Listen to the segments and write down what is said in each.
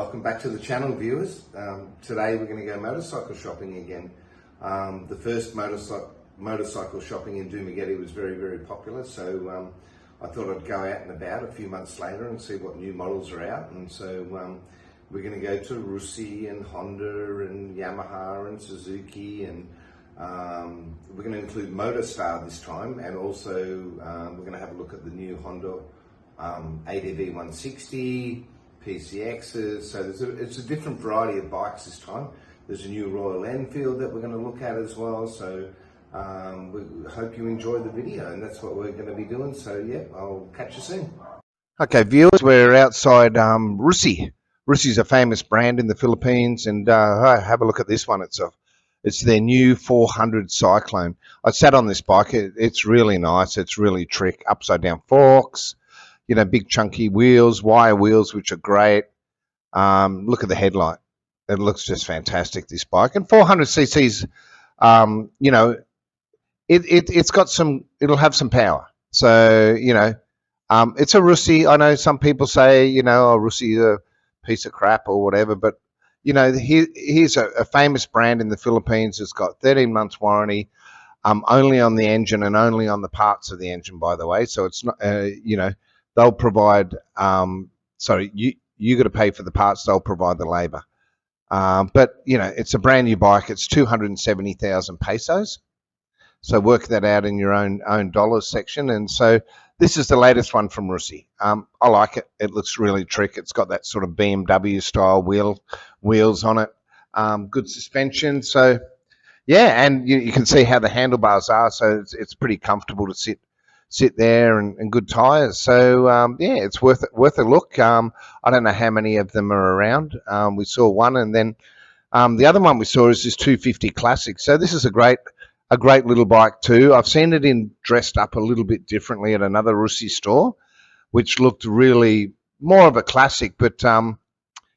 Welcome back to the channel, viewers. Today we're going to go motorcycle shopping again. The first motorcycle shopping in Dumaguete was very popular, so I thought I'd go out and about a few months later and see what new models are out. And so we're going to go to Russi and Honda and Yamaha and Suzuki, and we're going to include Motorstar this time, and also we're going to have a look at the new Honda ADV 160, PCXs. So it's a different variety of bikes this time. There's a new Royal Enfield that we're going to look at as well. So we hope you enjoy the video, and that's what we're going to be doing. So yeah, I'll catch you soon. Okay, viewers, we're outside Russi. Russi's a famous brand in the Philippines, and have a look at this one. It's their new 400 Cyclone. I sat on this bike. It's really nice. It's really trick. Upside down forks. You know, big chunky wheels, wire wheels, which are great. Look at the headlight. It looks just fantastic, this bike. And 400 cc's, you know, it's got some, it'll have some power. So, you know, it's a Russi. I know some people say, you know, oh, Russi is a piece of crap or whatever, but, you know, here's a famous brand in the Philippines. It's got 13 months warranty, only on the engine and only on the parts of the engine, by the way. So it's not, you know, they'll provide, sorry, you got to pay for the parts, they'll provide the labor. But, you know, it's a brand new bike. It's 270,000 pesos. So work that out in your own dollars section. And so this is the latest one from Russi. I like it. It looks really trick. It's got that sort of BMW style wheels on it. Good suspension. So, yeah, and you can see how the handlebars are. So it's pretty comfortable to sit there, and good tires. So yeah, it's worth a look. I don't know how many of them are around. We saw one, and then the other one we saw is this 250 Classic. So this is a great little bike too. I've seen it dressed up a little bit differently at another Russi store, which looked really more of a classic, but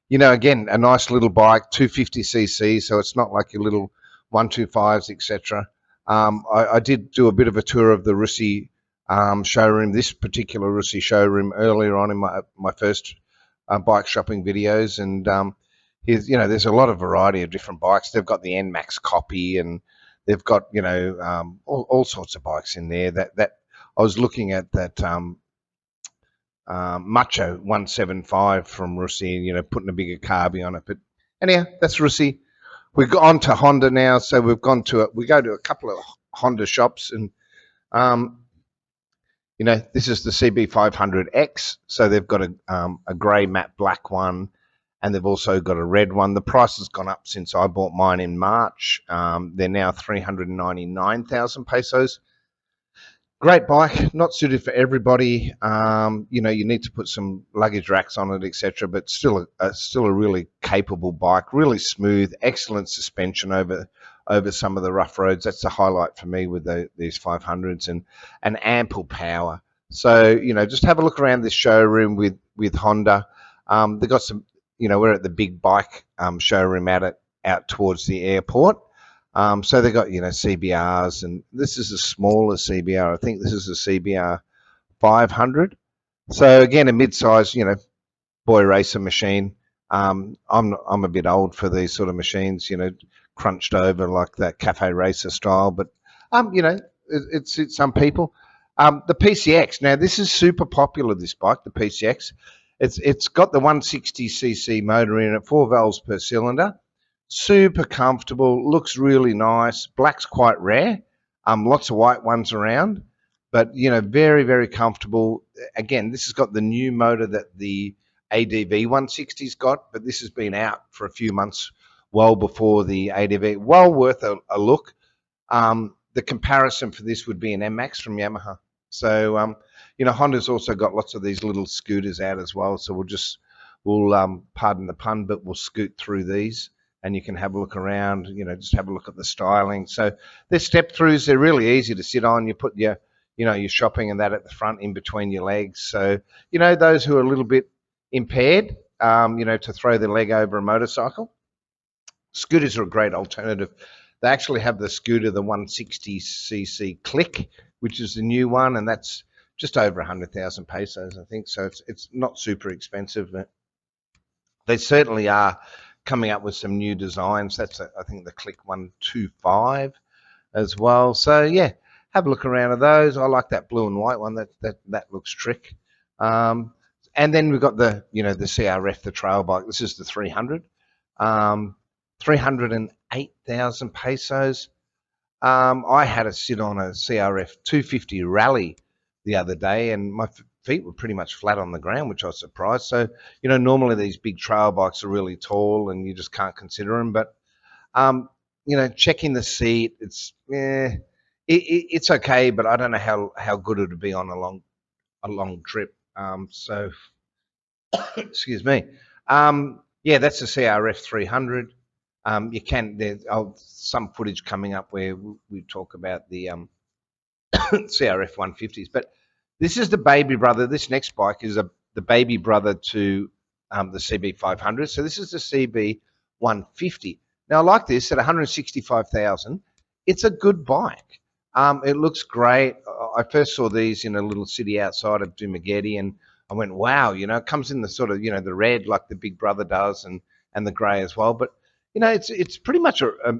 you know, again, a nice little bike, 250 cc, so it's not like your little 125s, etc. I did do a bit of a tour of the Russi showroom, this particular Russi showroom, earlier on in my first bike shopping videos, and here's, you know, there's a lot of variety of different bikes. They've got the NMAX copy, and they've got, you know, all sorts of bikes in there. That I was looking at that Macho 175 from Russi, you know, putting a bigger carby on it. But anyhow, that's Russi. We've got on to Honda now, so we go to a couple of Honda shops, and you know, this is the CB500X. So they've got a grey matte black one, and they've also got a red one. The price has gone up since I bought mine in March. They're now 399,000 pesos. Great bike, not suited for everybody. You know, you need to put some luggage racks on it, etc. But still a really capable bike, really smooth, excellent suspension over some of the rough roads. That's the highlight for me with these 500s, and ample power. So, you know, just have a look around this showroom with Honda. They've got some, you know, we're at the big bike showroom out towards the airport. So they've got, you know, CBRs, and this is a smaller CBR. I think this is a CBR 500. So again, a mid-size, you know, boy racer machine. I'm a bit old for these sort of machines, you know, crunched over like that cafe racer style, but you know, it suits some people. The PCX, now this is super popular, this bike, the PCX. It's got the 160cc motor in it, 4 valves per cylinder. Super comfortable, looks really nice. Black's quite rare. Lots of white ones around, but you know, very comfortable. Again, this has got the new motor that the ADV 160's got, but this has been out for a few months, well before the ADV. Well worth a look. The comparison for this would be an NMAX from Yamaha. So you know, Honda's also got lots of these little scooters out as well. So we'll pardon the pun, but we'll scoot through these, and you can have a look around, you know, just have a look at the styling. So they're step throughs. They're really easy to sit on. You put your, you know, your shopping and that at the front in between your legs. So, you know, those who are a little bit impaired, you know, to throw their leg over a motorcycle. Scooters are a great alternative. They actually have the scooter, the 160cc Click, which is the new one, and that's just over 100,000 pesos, I think. So it's not super expensive. But they certainly are coming up with some new designs. That's I think the Click 125 as well. So yeah, have a look around at those. I like that blue and white one. That looks trick. And then we've got the the CRF, the trail bike. This is the 300, 308,000 pesos. I had to sit on a CRF 250 rally the other day, and my feet were pretty much flat on the ground, which I was surprised. So normally these big trail bikes are really tall, and you just can't consider them. But checking the seat, it's okay, but I don't know how good it would be on a long trip. So excuse me. Yeah, that's the CRF 300. You can there's some footage coming up where we talk about the CRF 150s, but this is the baby brother. This next bike is the baby brother to the CB 500. So this is the CB 150. Now, I like this at 165,000. It's a good bike. It looks great. I first saw these in a little city outside of Dumaguete, and I went, wow, it comes in the sort of, the red like the big brother does, and the grey as well. But, it's pretty much a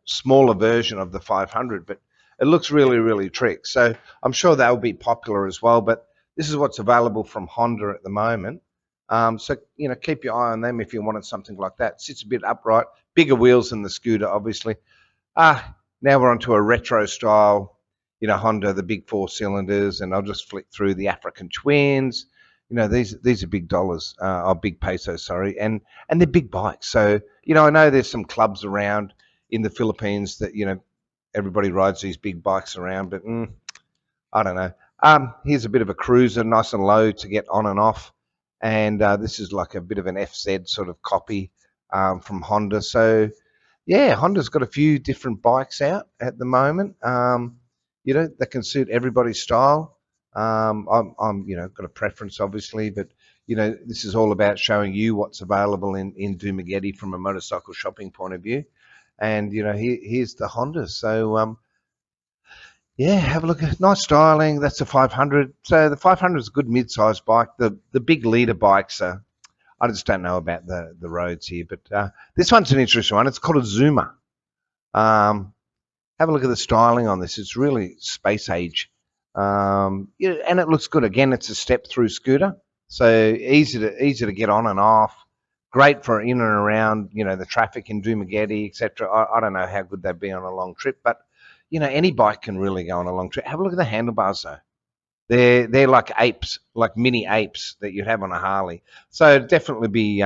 smaller version of the 500, but it looks really, really trick. So I'm sure that will be popular as well. But this is what's available from Honda at the moment. So, keep your eye on them if you wanted something like that. Sits a bit upright, bigger wheels than the scooter, obviously. Now we're onto a retro style, Honda, the big 4 cylinders, and I'll just flick through the African Twins. These are big dollars, or big pesos, sorry, and they're big bikes. So, I know there's some clubs around in the Philippines that, everybody rides these big bikes around, but I don't know. Here's a bit of a cruiser, nice and low to get on and off. And this is like a bit of an FZ sort of copy from Honda. So, yeah, Honda's got a few different bikes out at the moment, that can suit everybody's style. I'm got a preference, obviously, but, this is all about showing you what's available in Dumaguete from a motorcycle shopping point of view. And, here's the Honda. So, yeah, have a look at nice styling. That's a 500. So the 500 is a good mid-sized bike. The big leader bikes are, I just don't know about the roads here, but this one's an interesting one. It's called a Zuma. Have a look at the styling on this. It's really space age. And it looks good. Again, it's a step-through scooter, so easy to get on and off. Great for in and around, the traffic in Dumaguete, etc. I don't know how good they'd be on a long trip, but any bike can really go on a long trip. Have a look at the handlebars, though. They're like apes, like mini apes that you'd have on a Harley. So it'd definitely be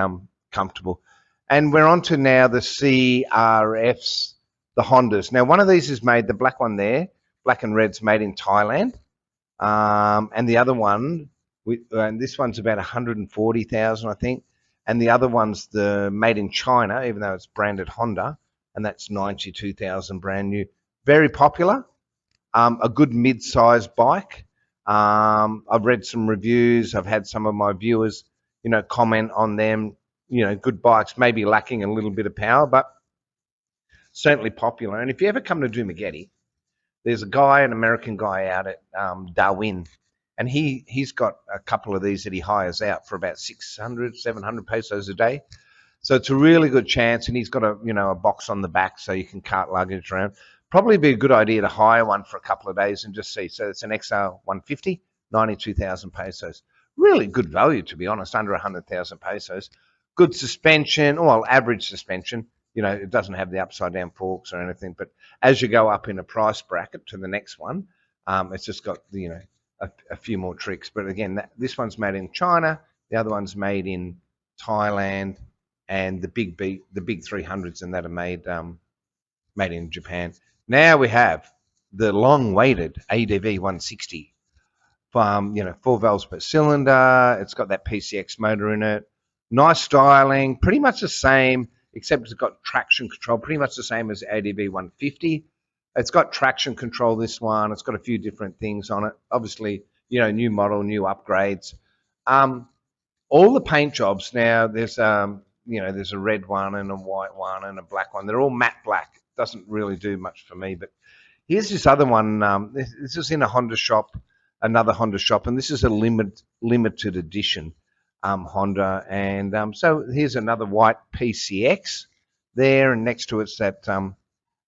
comfortable. And we're on to now the CRFs, the Hondas. Now, one of these is made, the black one there, black and red's made in Thailand. And the other one, and this one's about 140,000, I think. And the other one's the made in China, even though it's branded Honda, and that's 92,000 brand new. Very popular, a good mid-sized bike. I've read some reviews. I've had some of my viewers, comment on them. Good bikes, maybe lacking a little bit of power, but certainly popular. And if you ever come to Dumaguete, there's a guy, an American guy out at Darwin, and he's got a couple of these that he hires out for about 600, 700 pesos a day. So it's a really good chance, and he's got a box on the back so you can cart luggage around. Probably be a good idea to hire one for a couple of days and just see. So it's an XR 150, 92,000 pesos. Really good value, to be honest, under 100,000 pesos. Good suspension, well, average suspension. It doesn't have the upside down forks or anything, but as you go up in a price bracket to the next one, it's just got a few more tricks. But again, this one's made in China, the other one's made in Thailand, and the big 300s and that are made in Japan. Now we have the long-awaited ADV 160. 4 valves per cylinder. It's got that PCX motor in it. Nice styling, pretty much the same, except it's got traction control, pretty much the same as the ADV 150. It's got traction control, this one. It's got a few different things on it. Obviously, new model, new upgrades. All the paint jobs now, there's a red one and a white one and a black one. They're all matte black. Doesn't really do much for me, but here's this other one. This is in a Honda shop, another Honda shop, and this is a limited edition. Honda. And so here's another white PCX there, and next to it's that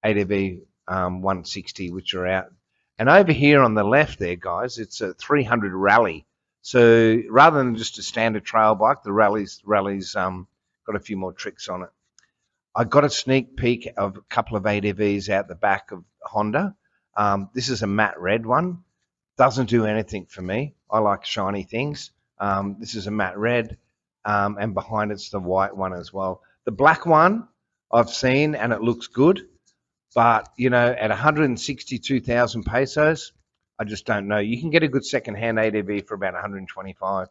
ADV 160, which are out. And over here on the left there, guys, it's a 300 rally. So rather than just a standard trail bike, the rally's got a few more tricks on it. I got a sneak peek of a couple of ADVs out the back of Honda. This is a matte red one. Doesn't do anything for me. I like shiny things. This is a matte red, and behind it's the white one as well. The black one I've seen, and it looks good. But, you know, at 162,000 pesos, I just don't know. You can get a good second-hand ADV for about 125.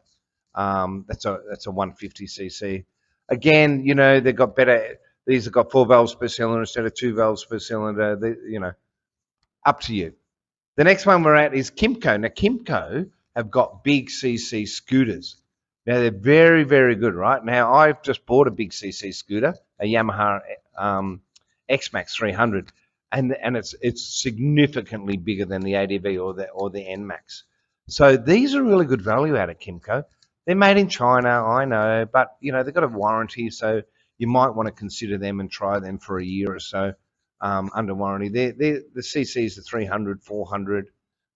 That's a 150cc. Again, you know, they've got better. These have got 4 valves per cylinder instead of 2 valves per cylinder. You know, up to you. The next one we're at is Kymco. Now, Kymco have got big CC scooters. Now, they're very, very good, right? Now, I've just bought a big CC scooter, a Yamaha X-Max 300, and it's significantly bigger than the ADV or the N-Max. So these are really good value out of Kymco. They're made in China, I know, but you know they've got a warranty, so you might want to consider them and try them for a year or so under warranty. The CCs are 300, 400,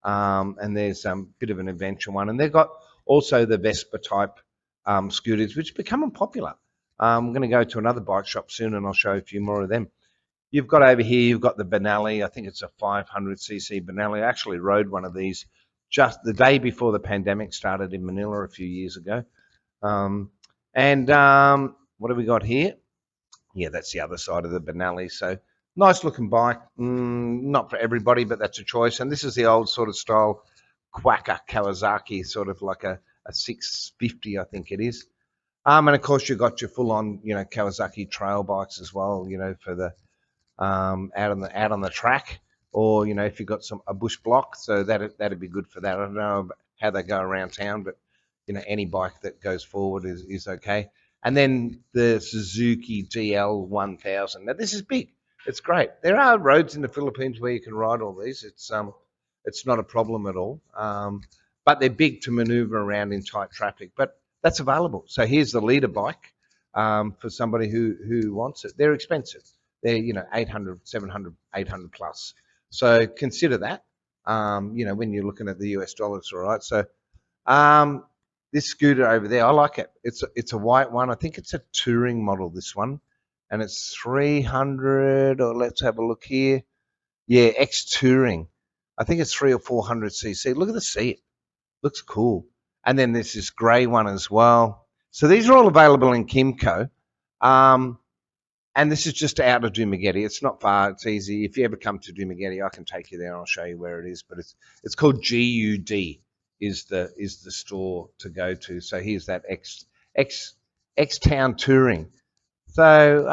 and there's a bit of an adventure one, and they've got also the Vespa type scooters, which are becoming popular. I'm going to go to another bike shop soon, and I'll show you a few more of them. You've got over here, you've got the Benelli. I think it's a 500cc Benelli. I actually rode one of these just the day before the pandemic started in Manila a few years ago. What have we got here? Yeah, that's the other side of the Benelli. So nice looking bike. Not for everybody, but that's a choice. And this is the old sort of style Quacker Kawasaki, sort of like a 650, I think it is. And of course, you've got your full-on, you know, Kawasaki trail bikes as well, you know, for the out on the track, or you know, if you've got a bush block, so that'd be good for that. I don't know how they go around town, but you know, any bike that goes forward is okay. And then the Suzuki GL 1000. Now this is big. It's great. There are roads in the Philippines where you can ride all these. It's not a problem at all. But they're big to maneuver around in tight traffic. But that's available. So here's the leader bike for somebody who wants it. They're expensive. They're, you know, 800, 700, 800 plus. So consider that, you know, when you're looking at the US dollars, all right? So this scooter over there, I like it. It's a white one. I think it's a touring model, this one. And it's 300, or let's have a look here. Yeah, X Touring. I think it's 300 or 400cc. Look at the seat. Looks cool. And then there's this grey one as well. So these are all available in Kymco. And this is just out of Dumaguete. It's not far. It's easy. If you ever come to Dumaguete, I can take you there and I'll show you where it is. But it's called GUD is the store to go to. So here's that X Town Touring. So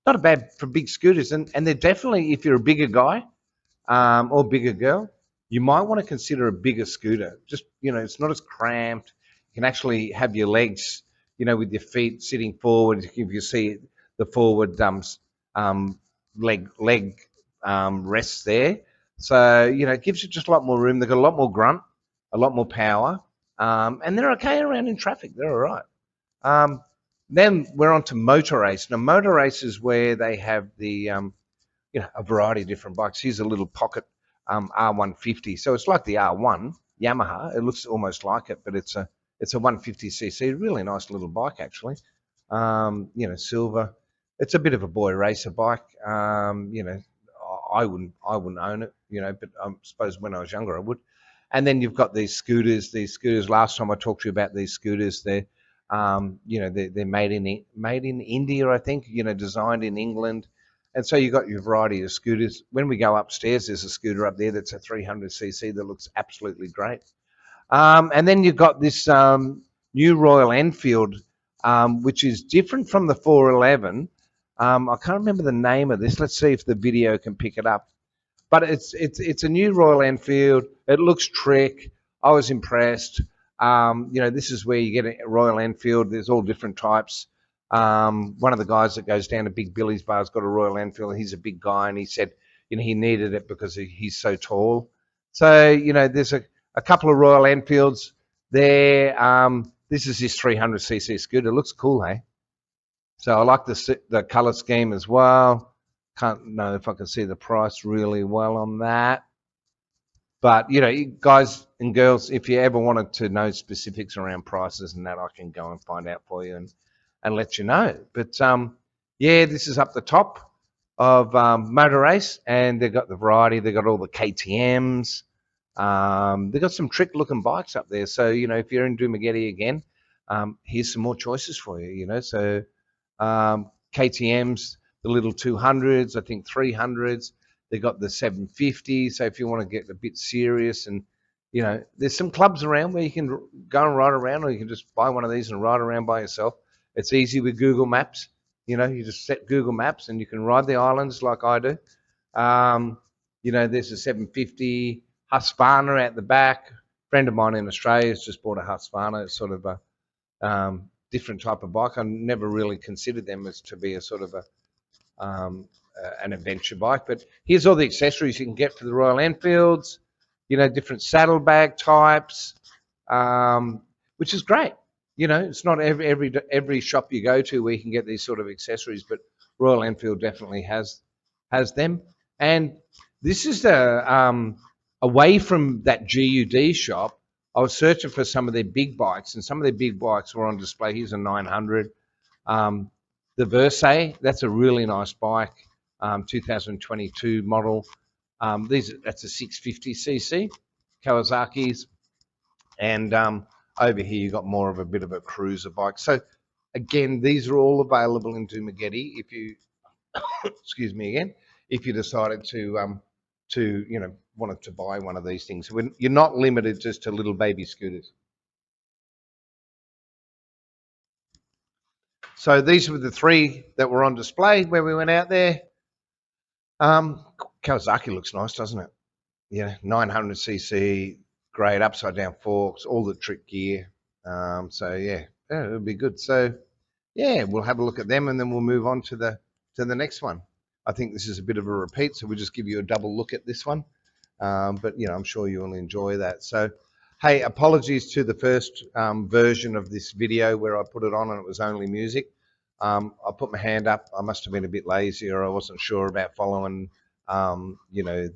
not a bad for big scooters, and they're definitely, if you're a bigger guy or bigger girl, you might want to consider a bigger scooter. Just, you know, it's not as cramped. You can actually have your legs, you know, with your feet sitting forward. If you see the forward leg rests there. So, you know, it gives you just a lot more room. They've got a lot more grunt, a lot more power, and they're okay around in traffic. They're all right. Then we're on to motor race. Now, motor race is where they have the, you know, a variety of different bikes. Here's a little pocket R150. So it's like the R1 Yamaha. It looks almost like it, but it's a 150cc. Really nice little bike, actually. You know, silver. It's a bit of a boy racer bike. You know, I wouldn't own it, you know, but I suppose when I was younger I would. And then you've got these scooters. Last time I talked to you about these scooters, they're you know, they're made in India, I think, you know, designed in England. And so you've got your variety of scooters. When we go upstairs, there's a scooter up there that's a 300cc that looks absolutely great. And then you've got this new Royal Enfield, which is different from the 411. I can't remember the name of this. Let's see if the video can pick it up. But it's a new Royal Enfield. It looks trick. I was impressed. You know, this is where you get a Royal Enfield. There's all different types. One of the guys that goes down to Big Billy's Bar's got a Royal Enfield. He's a big guy, and he said, you know, he needed it because he's so tall. So, you know, there's a couple of Royal Enfields there. this is his 300cc scooter. It looks cool, hey? So I like the color scheme as well. Can't know if I can see the price really well on that. But, you know, you guys and girls, if you ever wanted to know specifics around prices and that, I can go and find out for you and let you know. But, yeah, this is up the top of Motor Race, and they've got the variety. They've got all the KTMs. They've got some trick-looking bikes up there. So, you know, if you're in Dumaguete again, here's some more choices for you, you know. So KTMs, the little 200s, I think 300s. They got the 750. So if you want to get a bit serious, and you know, there's some clubs around where you can go and ride around, or you can just buy one of these and ride around by yourself. It's easy with Google Maps. You know, you just set Google Maps and you can ride the islands like I do. You know, there's a 750 Husqvarna at the back. A friend of mine in Australia has just bought a Husqvarna. It's sort of a different type of bike. I never really considered them as to be a sort of an adventure bike. But here's all the accessories you can get for the Royal Enfields. You know, different saddlebag types, which is great. You know, it's not every shop you go to where you can get these sort of accessories, but Royal Enfield definitely has them. And this is away from that GUD shop. I was searching for some of their big bikes, and some of their big bikes were on display. Here's a 900. The Versailles, that's a really nice bike, 2022 model. That's a 650cc Kawasaki's, and over here you got more of a bit of a cruiser bike. So again, these are all available in Dumaguete if you excuse me again, if you decided to you know, wanted to buy one of these things. You're not limited just to little baby scooters. So these were the three that were on display where we went out there. Kawasaki looks nice, doesn't it? Yeah, 900cc, great upside down forks, all the trick gear. So yeah, it'll be good. So yeah, we'll have a look at them and then we'll move on to the next one. I think this is a bit of a repeat, so we'll just give you a double look at this one. But you know, I'm sure you'll enjoy that. So hey, apologies to the first version of this video where I put it on and it was only music. I put my hand up. I must have been a bit lazy, or I wasn't sure about following, you know,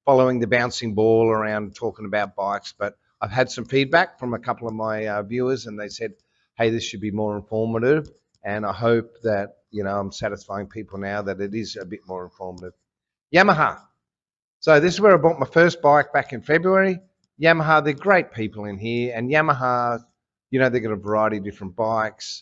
following the bouncing ball around talking about bikes. But I've had some feedback from a couple of my viewers, and they said, hey, this should be more informative. And I hope that, you know, I'm satisfying people now that it is a bit more informative. Yamaha. So this is where I bought my first bike back in February. Yamaha, they're great people in here. And Yamaha, you know, they've got a variety of different bikes.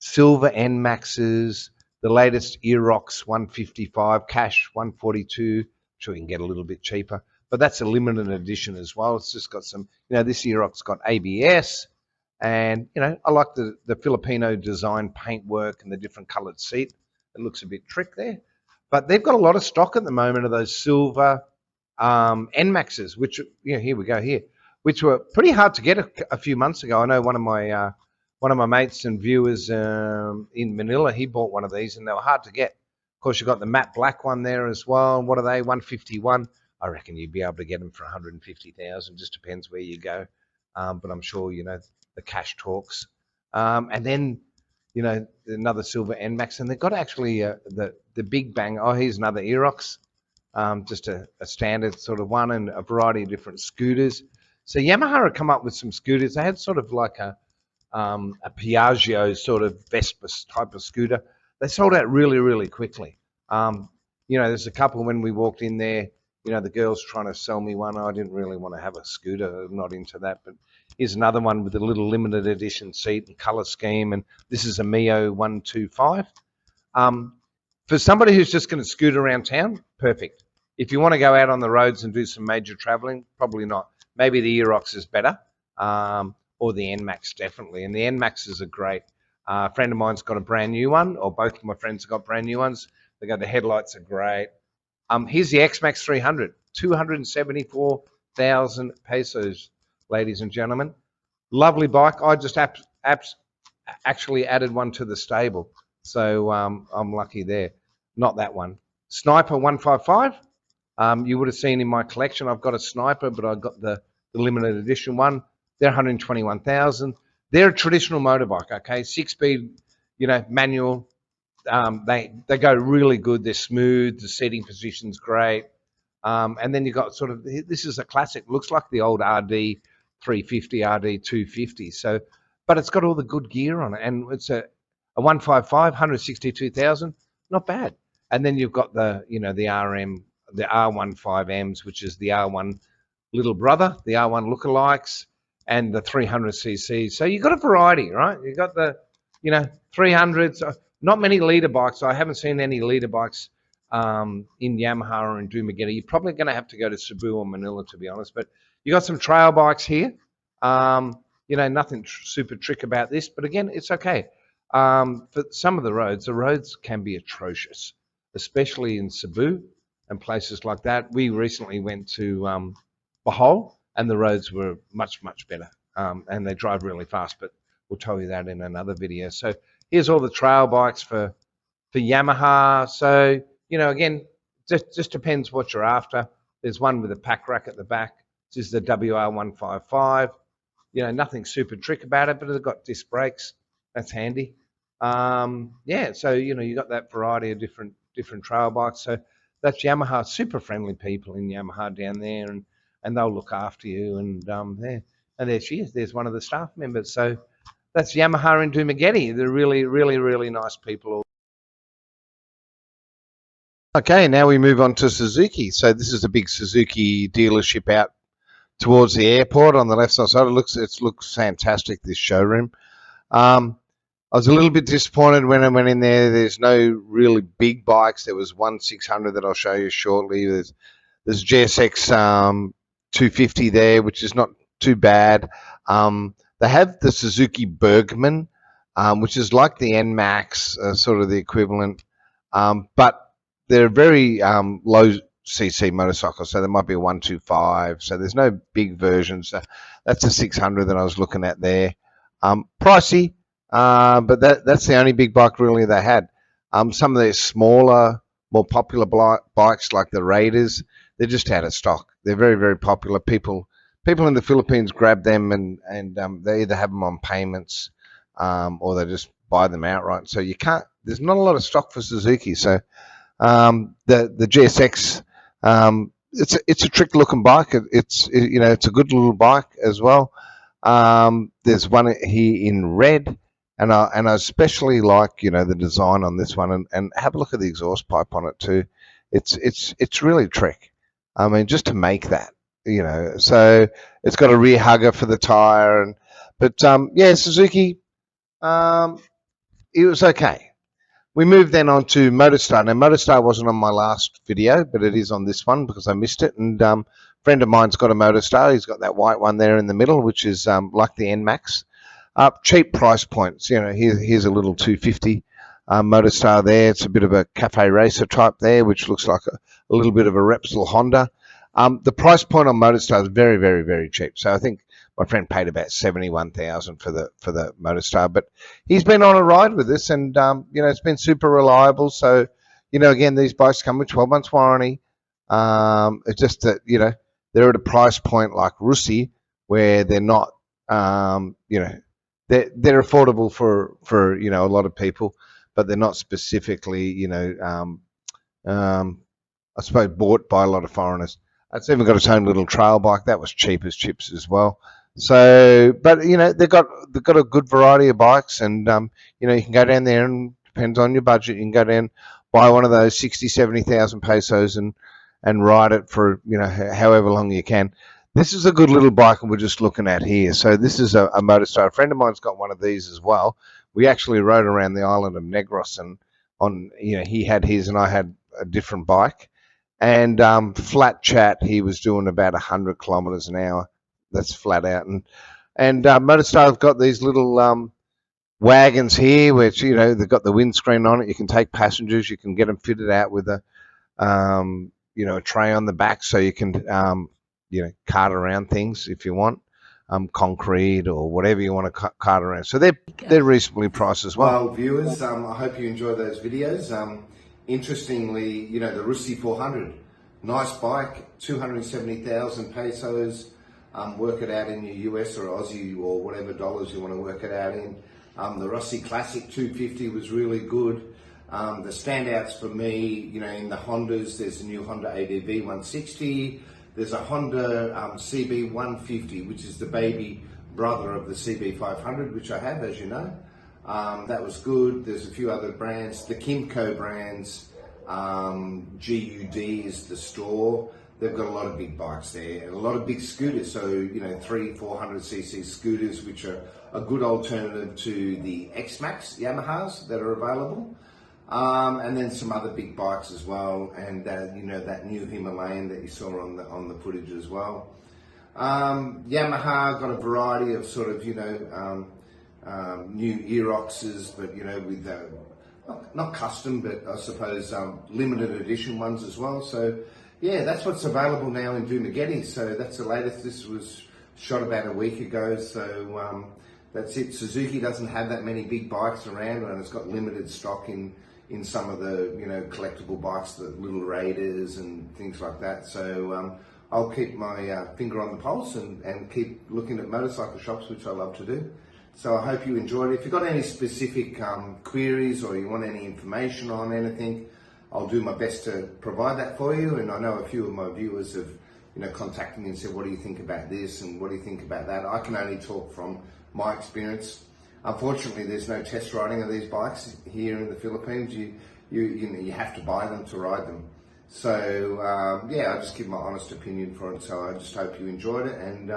Silver NMAXs, the latest Aerox 155, cash 142. Sure, you can get a little bit cheaper, but that's a limited edition as well. It's just got some, you know, this Aerox got ABS, and you know, I like the Filipino design paintwork and the different coloured seat. It looks a bit trick there, but they've got a lot of stock at the moment of those silver NMAXs, which, you know, here we go here, which were pretty hard to get a few months ago. I know one of my mates and viewers in Manila, he bought one of these and they were hard to get. Of course, you've got the matte black one there as well. What are they? 151. I reckon you'd be able to get them for 150,000. Just depends where you go. But I'm sure, you know, the cash talks. And then, you know, another silver NMAX, and they've got actually the big bang. Oh, here's another Aerox, just a standard sort of one, and a variety of different scooters. So Yamaha had come up with some scooters. They had sort of like a Piaggio sort of Vespa type of scooter. They sold out really, really quickly. You know, there's a couple when we walked in there, you know, the girls trying to sell me one. I didn't really want to have a scooter. I'm not into that. But here's another one with a little limited edition seat and color scheme. And this is a Mio 125. For somebody who's just going to scoot around town, perfect. If you want to go out on the roads and do some major traveling, probably not. Maybe the Aerox is better. Or the NMAX, definitely. And the NMAXs are great. A friend of mine's got a brand new one, or both of my friends have got brand new ones. They go, the headlights are great. Here's the X-Max 300, 274,000 pesos, ladies and gentlemen. Lovely bike. I just actually added one to the stable, so I'm lucky there. Not that one. Sniper 155. You would have seen in my collection, I've got a Sniper, but I got the limited edition one. They're 121,000. They're a traditional motorbike, okay? 6-speed, manual. They go really good. They're smooth. The seating position's great. And then you've got sort of, this is a classic. Looks like the old RD 350, RD 250. So, but it's got all the good gear on it, and it's a 155, 162,000. Not bad. And then you've got the the RM, the R15Ms, which is the R1 little brother, the R1 lookalikes, and the 300cc. So you've got a variety, right? You've got the 300s. Not many leader bikes. I haven't seen any leader bikes in Yamaha or in Dumaguete. You're probably going to have to go to Cebu or Manila, to be honest. But you got some trail bikes here. Nothing super trick about this, but again, it's okay. For some of the roads can be atrocious, especially in Cebu and places like that. We recently went to Bohol, and the roads were much, much better, and they drive really fast, but we'll tell you that in another video. So here's all the trail bikes for Yamaha. So, again, just depends what you're after. There's one with a pack rack at the back. This is the WR155. Nothing super trick about it, but it's got disc brakes. That's handy. So, you got that variety of different trail bikes. So that's Yamaha. Super friendly people in Yamaha down there, and they'll look after you. And there she is. There's one of the staff members. So that's Yamaha in Dumaguete. They're really, really, really nice people. Okay, now we move on to Suzuki. So this is a big Suzuki dealership out towards the airport on the left side. So it looks fantastic, this showroom. I was a little bit disappointed when I went in there. There's no really big bikes. There was one 600 that I'll show you shortly. There's GSX 250 there, which is not too bad. They have the Suzuki Bergman, which is like the NMAX, sort of the equivalent, but they're very low cc motorcycles, so there might be a 125. So there's no big versions. That's a 600 that I was looking at there. Pricey, but that's the only big bike really they had. Some of their smaller, more popular bikes like the Raiders, they're just out of stock. They're very, very popular. People in the Philippines grab them and they either have them on payments or they just buy them outright. So there's not a lot of stock for Suzuki. So the GSX, it's a trick looking bike. It's a good little bike as well. There's one here in red, and I especially like the design on this one, and have a look at the exhaust pipe on it too. It's really trick. I mean, just to make that, so it's got a rear hugger for the tire, but Suzuki, it was okay. We moved then on to Motorstar. Now, Motorstar wasn't on my last video, but it is on this one because I missed it. And a friend of mine's got a Motorstar. He's got that white one there in the middle, which is like the NMAX. Cheap price points. Here's a little 250 Motorstar there. It's a bit of a cafe racer type there, which looks like a little bit of a Repsol Honda. The price point on Motorstar is very, very, very cheap. So I think my friend paid about 71,000 for the Motorstar, but he's been on a ride with this, and it's been super reliable. So again, these bikes come with 12 months warranty. It's just that they're at a price point like Russi where they're not they're affordable for a lot of people, but they're not specifically I suppose bought by a lot of foreigners. It's even got its own little trail bike that was cheap as chips as well. So, but they've got a good variety of bikes, and you can go down there, and depends on your budget. You can go down, buy one of those 70,000 pesos and ride it for however long you can. This is a good little bike, and we're just looking at here. So this is a Motorstar. A friend of mine's got one of these as well. We actually rode around the island of Negros, and he had his, and I had a different bike. And flat chat, he was doing about 100 kilometers an hour. That's flat out. And Motorstar have got these little wagons here, which they've got the windscreen on it. You can take passengers. You can get them fitted out with a a tray on the back, so you can cart around things if you want, concrete or whatever you want to cart around. So they're reasonably priced as well. Well, viewers, I hope you enjoy those videos. Interestingly, the Russi 400, nice bike, 270,000 pesos. work it out in your US or Aussie or whatever dollars you want to work it out in. The Russi Classic 250 was really good. The standouts for me, you know, in the Hondas, there's a new Honda ADV 160. There's a Honda CB 150, which is the baby brother of the CB 500, which I have, as you know. That was good. There's a few other brands. The Kymco brands, GUD is the store. They've got a lot of big bikes there and a lot of big scooters. So, you know, 300-400cc scooters, which are a good alternative to the X-Max Yamahas that are available. And then some other big bikes as well. And, you know, that new Himalayan that you saw on the footage as well. Yamaha got a variety of sort of, you know, new Aeroxes, but, you know, with not custom, but I suppose limited edition ones as well. So, yeah, that's what's available now in Dumaguete. So that's the latest. This was shot about a week ago. So that's it. Suzuki doesn't have that many big bikes around, and it's got limited stock in some of the, you know, collectible bikes, the little Raiders and things like that. So I'll keep my finger on the pulse and keep looking at motorcycle shops, which I love to do. So I hope you enjoyed it. If you've got any specific queries or you want any information on anything, I'll do my best to provide that for you. And I know a few of my viewers have, you know, contacted me and said, what do you think about this and what do you think about that? I can only talk from my experience. Unfortunately, there's no test riding of these bikes here in the Philippines. You have to buy them to ride them. So yeah, I just give my honest opinion for it. So I just hope you enjoyed it, and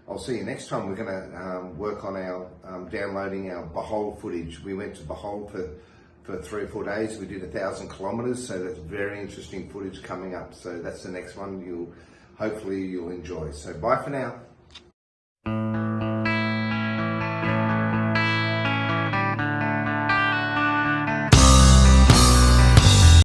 I'll see you next time. We're going to work on our downloading our Bohol footage. We went to Bohol for 3 or 4 days. We did 1,000 kilometers, so that's very interesting footage coming up. So that's the next one. Hopefully you'll enjoy. So bye for now.